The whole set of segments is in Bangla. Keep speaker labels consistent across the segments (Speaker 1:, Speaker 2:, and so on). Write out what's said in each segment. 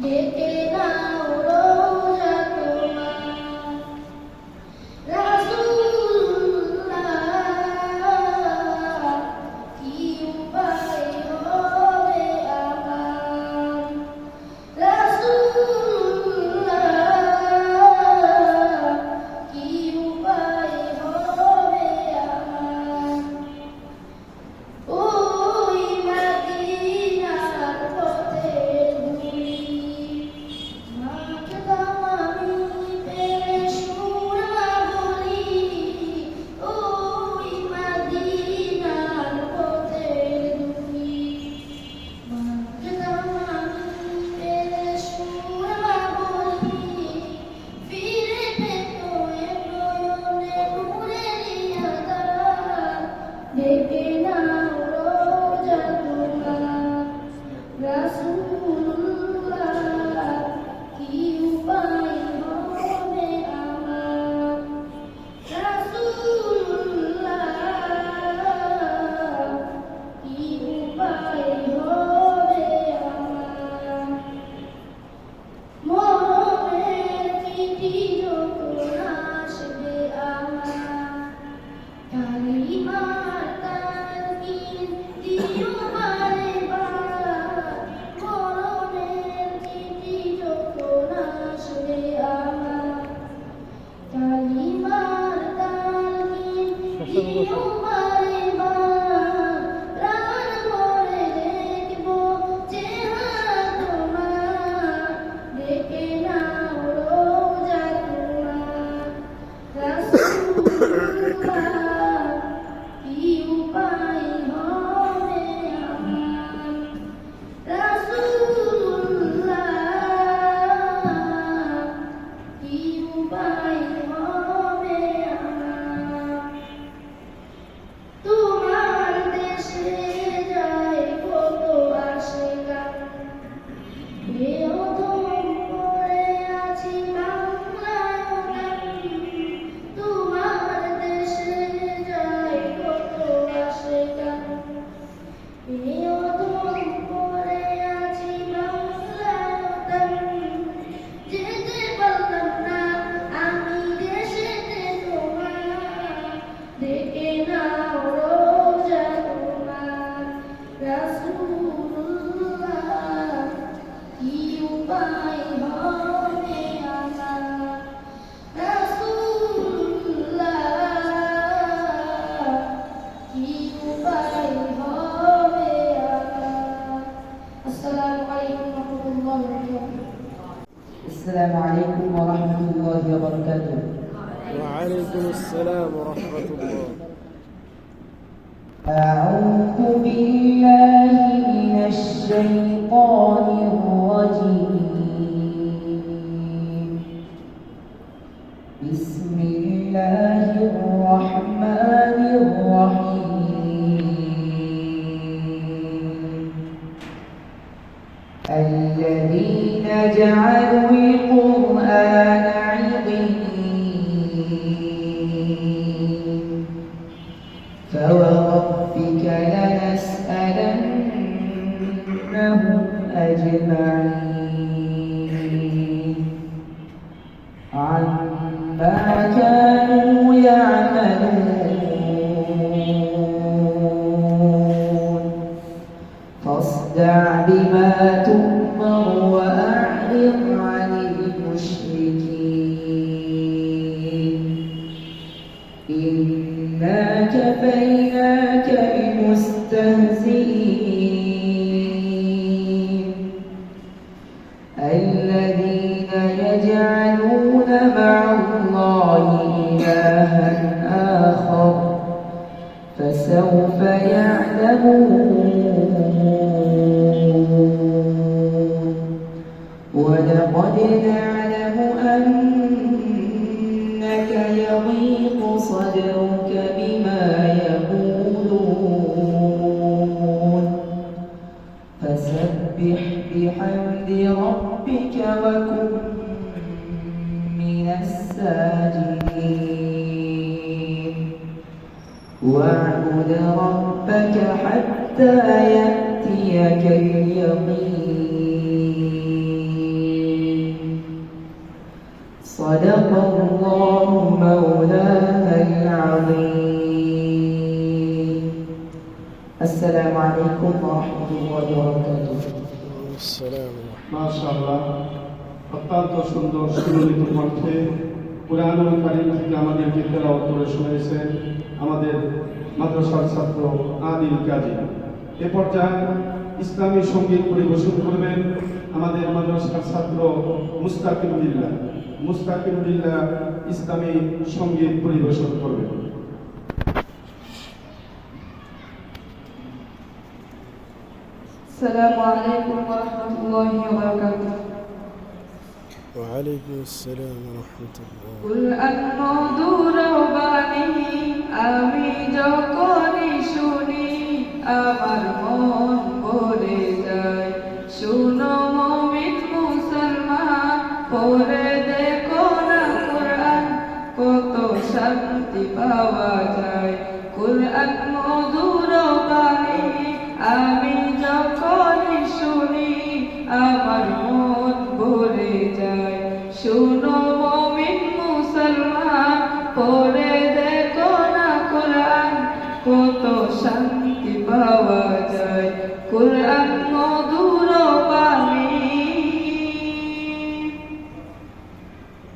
Speaker 1: ডেকে নাও রোজা তোমার রাসূলুল্লাহ কি উপায় হবে আমার রাসূলুল্লাহ কি উপায় হবে আমার ওই মদিনার পথের ধুলি মাখলাম আমি পেশ পুরা বলি ওই মদিনার পথের ধুলি মাখলাম আমি পেশ পুরা বলি ফিরে পেত এ নয়নে নূরের আধার ডেকে নাও রোজা তোমার রাসূলুল্লাহ কি উপায় হবে আমার রাসূলুল্লাহ কি উপায় হবে আমার মরণের চিঠি যখন আসবে আমার কালিমার তালকিন দিও বারে বার মরণের চিঠি যখন আসবে আমার কালিমার তালকিন দিও বারে বার প্রাণ ভরে দেখবো চেহারা তোমার ডেকে নাও রোজা তোমার রাসূলুল্লাহ কি উপায় হবে আমার রাসূলুল্লাহ কি উপায় হবে আমার তোমার দেশে যায় কত আশিকান বেয়ধম পড়ে আছি বাংলায় তোমার দেশে যায় কত আশিকান বেয়ধম পড়ে আছি বাংলায় যেতে পারলাম না আমি দেশেতে তোমার ডেকে নাও রোজা তোমার রাসূলুল্লাহ কি উপায় হবে আমার রাসূলুল্লাহ কি উপায় হবে আমার আসসালামু আলাইকুম ওয়া রাহমাতুল্লাহি ওয়া বারাকাতুহু
Speaker 2: السلام عليكم ورحمة الله وبركاته.
Speaker 3: وعليكم السلام ورحمة الله.
Speaker 2: أعوذ بالله من الشيطان الرجيم. بسم الله الرحمن الرحيم. الذين جعلوا القرآن عضين فوربك لنسألنهم أجمعين عما كانوا يعملون فاصدع بما تؤمر وأعرض عن المشركين إنا كفيناك المستهزئين الذين يجعلون مع الله إلها آخر فسوف يعلمون ولقد نعلم أنك يضيق صدرك بما يقولون فسبح بحمد ربك وكن من الساجدين واعبد ربك حتى حتى يأتيك اليقين صدق الله مولانا العظيم. السلام عليكم ورحمة الله وبركاته.
Speaker 3: السلام
Speaker 4: মাশাআল্লাহ, অত্যন্ত সুন্দর সুললিত কণ্ঠে কুরআনুল কারীম থেকে আমাদেরকে তেলাওয়াত করে শোনাইছেন আমাদের মাদ্রাসার ছাত্র আদিল কাজী। এ পর্যায়ে ইসলামী সঙ্গীত পরিবেশন করবেন আমাদের মাদ্রাসার ছাত্র মুস্তাকিম বিল্লাহ ইসলামী সঙ্গীত পরিবেশন করবেন।
Speaker 5: السلام عليكم ورحمة الله وبركاته.
Speaker 3: وعليكم السلام ورحمة الله.
Speaker 5: قل الموضوع رباني আমি যখনই শুনি আমার মন ভরে যায়। শুনো মুমিন মুসলমান, পড়ে দেখো না কোরআন, কত শান্তি পাওয়া যায়। কোরআন মধুর বাণী আমি যখনই শুনি আমার মন ভরে যায়। শুনো মুমিন মুসলমান, পড়ে দেখো না কোরআন, কত শান্তি পাওয়া যায়। কোরআন মধুর বাণী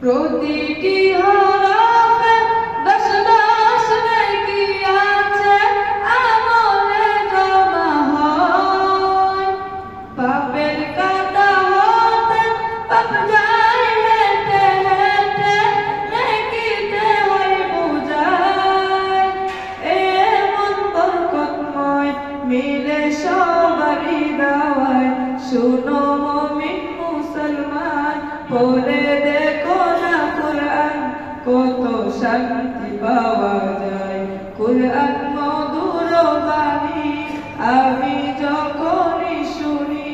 Speaker 5: প্রতিটি হরফে দশ দশ নেকি আছে, আমলে জমা হয়। পাপের কাঁটা হতে পাপ যায় হেঁটে হেঁটে, নেকিতে হয় বোঝায়। এমন বরকতময় মিলে সবারই দাওয়ায়। শুনো মুমিন মুসলমান, পড়ে দেখো না কোরআন, কত শান্তি পাওয়া যায়। কোরআন মধুর বাণী আমি যখনই শুনি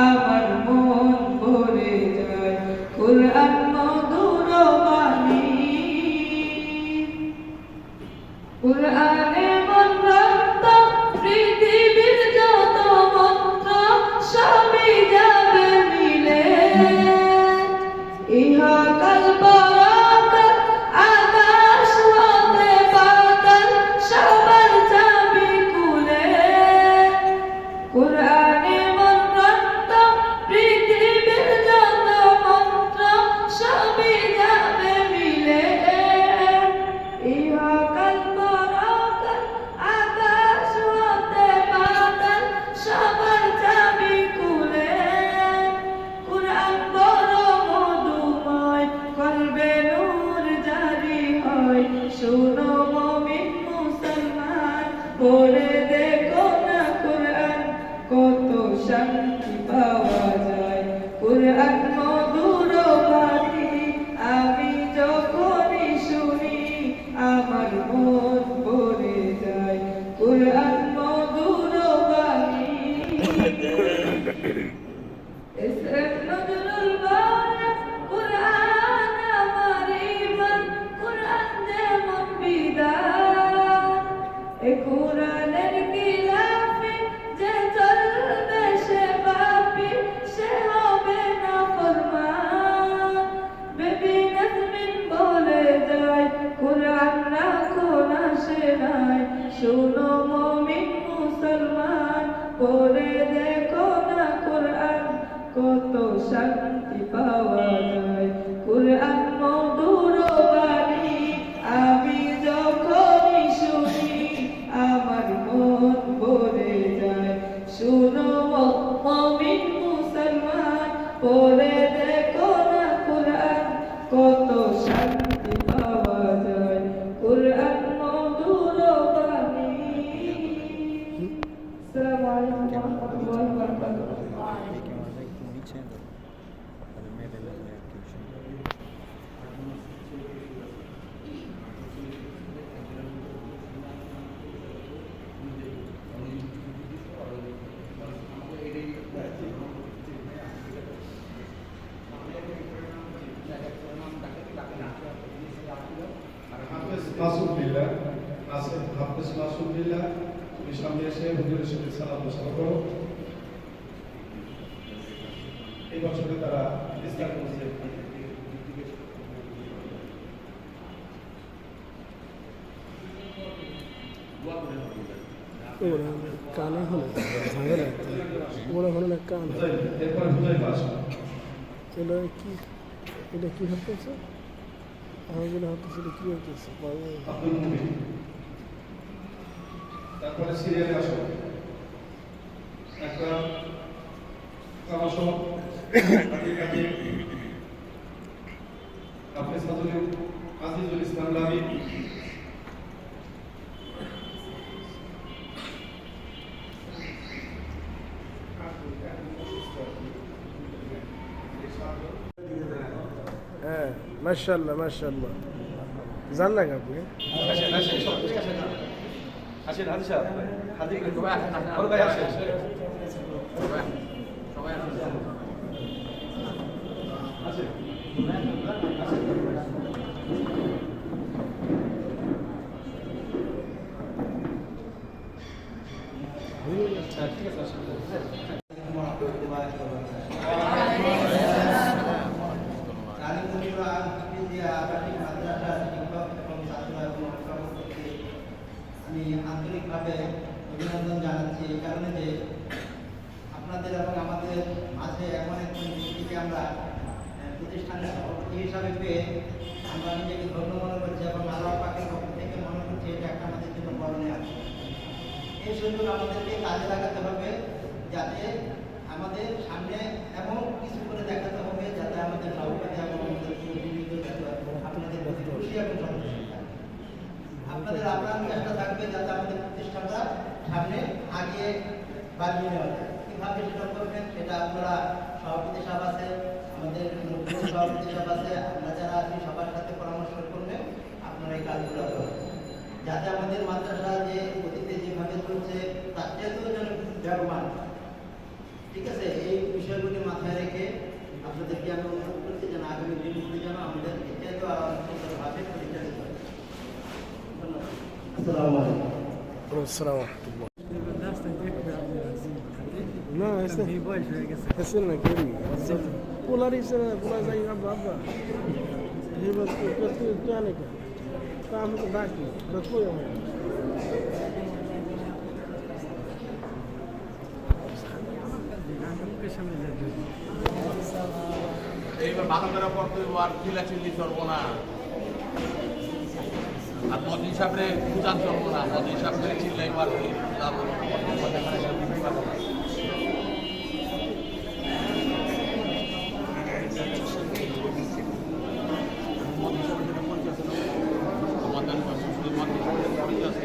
Speaker 5: আমার মন ভরে যায়। কোরআন মধুর বাণী কোরআনে মন রক্ত, পৃথিবীর যত মন্ত্র সবই যাবে মিলে। ইহকাল পরকাল আকাশ হতে পাতাল সবার চাবি খুলে। কোরআনে মন রক্ত, পৃথিবীর যত মন্ত্র সবই যাবে মিলে। ইহকাল পরকাল আকাশ হতে পাতাল সবার চাবি খুলে। কোরআন বড় মধুময়, কলবে নূর জারি হয়। শুনো মুমিন মুসলমান, পড়ে দেখো না কোরআন, কত শান্তি পাওয়া যায়। কোরআন মধুর বাণী আমি যখনই শুনি আমার মন ভরে যায়। কোরআন মধুর বাণী এসএম নজরুল বলে, কোরআন আমার ঈমান, কোরআন যেমন বিধান। এ কোরআনের খিলাফে যে চলবে সে পাপী, সে হবে না ফরমান। বেবি নাজমিন বলে যায়, কোরআন রাখো না সে নাই। শুনো মুমিন মুসলমান, পড়ে দেখো না কোরআন, কত শান্তি পাওয়া যায়। কোরআন মধুর বাণী আমি যখনই শুনি আমার মন ভরে যায়। শুনো মুমিন মুসলমান, পড়ে দেখো না কোরআন, কত শান্তি পাওয়া যায়। কোরআন মধুর বাণী। আসসালামু আলাইকুম ওয়া রাহমাতুল্লাহি ওয়া বারাকাতুহু।
Speaker 4: হাফেজ মাসুদ বিল্লাহ, তুমি সামনে এসে হুজুরের সাথে সালাম মুসাফা করো। এই বছরে তারা ইসলাম
Speaker 3: ওরা কানে হলে ঝামেলা ওরা হলে না কান হয়।
Speaker 4: এরপরে হুদাই পাস
Speaker 3: এটা কি হতেছে আমার যেটা হতেছে এটা কি হতেছে
Speaker 4: আব্দুল মুমিন। তারপরে সিরিয়ালে আসো একটা ক্রমশ কাজে হাফেজ আজিজুল ইসলাম লাবি,
Speaker 3: হ্যাঁ মাশাআল্লাহ মাশাআল্লাহ জানলেন আপনি
Speaker 4: আসেন হাজি সাহেব, হাজি বড় ভাই আসেন।
Speaker 6: আমি আন্তরিকভাবে অভিনন্দন জানাচ্ছি এই কারণে যে আপনাদের এবং আমাদের মাঝে এমন একজন ব্যক্তিকে আমরা প্রতিষ্ঠানের সভাপতি হিসাবে পেয়ে আমরা নিজেকে ধন্য মনে করছি এবং আল্লাহ পাকের পক্ষ থেকে মনে করছি এটা একটা আমাদের জন্য বরণে আছে। এই সুযোগ আমাদেরকে কাজে লাগাতে হবে যাতে আমাদের সামনে এমন কিছু করে দেখাতে হবে যাতে আমাদের সভাপতি এবং আমাদের প্রতিনিধিত্ব যাতে আপনাদের প্রতি খুশি এবং সন্তুষ্ট থাকে। আপনাদের আপ্রাণ চেষ্টা থাকবে যাতে আমাদের প্রতিষ্ঠানটা সামনে আগিয়ে বাড়িয়ে নেওয়া যায়। কীভাবে সেটা করবেন সেটা আপনারা সভাপতি সাহেব আছে, আমাদের সভাপতি সাহেব আছে, আমরা যারা আছি সবার সাথে পরামর্শ করবেন আপনারা এই কাজগুলো করবেন যাতে আমাদের মাদ্রাসা যে গতিতে যেভাবে চলছে তার চেয়েও যেন ব্যবহার। ঠিক আছে, এই বিষয়গুলি মাথায় রেখে আপনাদেরকে আমি অনুরোধ করছি যেন আগামী দিনগুলি যেন আমাদের চেয়েও আরো অনেক সুন্দরভাবে পরিচালিত হয়। ধন্যবাদ। আসসালামু আলাইকুম।
Speaker 3: আসসালামু আলাইকুম না এসে না করি পোলারিছে পোলা যাই বাবা ये बस क्या नहीं कर काम तो बाकी बस कोई नहीं
Speaker 7: এইবার ভালো করে পড়তে হইব আর চিল্লাচিল্লি চলবো না আর মদিন সাহেবরে বুঝান চলবো না মদিন সাহেবরে চিল্লাইব আর কি যাবো মদিন সাহেবের সাথে পরিচয় ছিল আমাদের শুধু মদিন সাহেবের পরিচয় আছে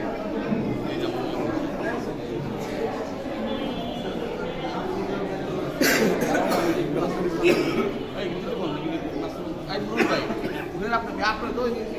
Speaker 7: এই যাবো আপনাকে আপনার তো এগুলো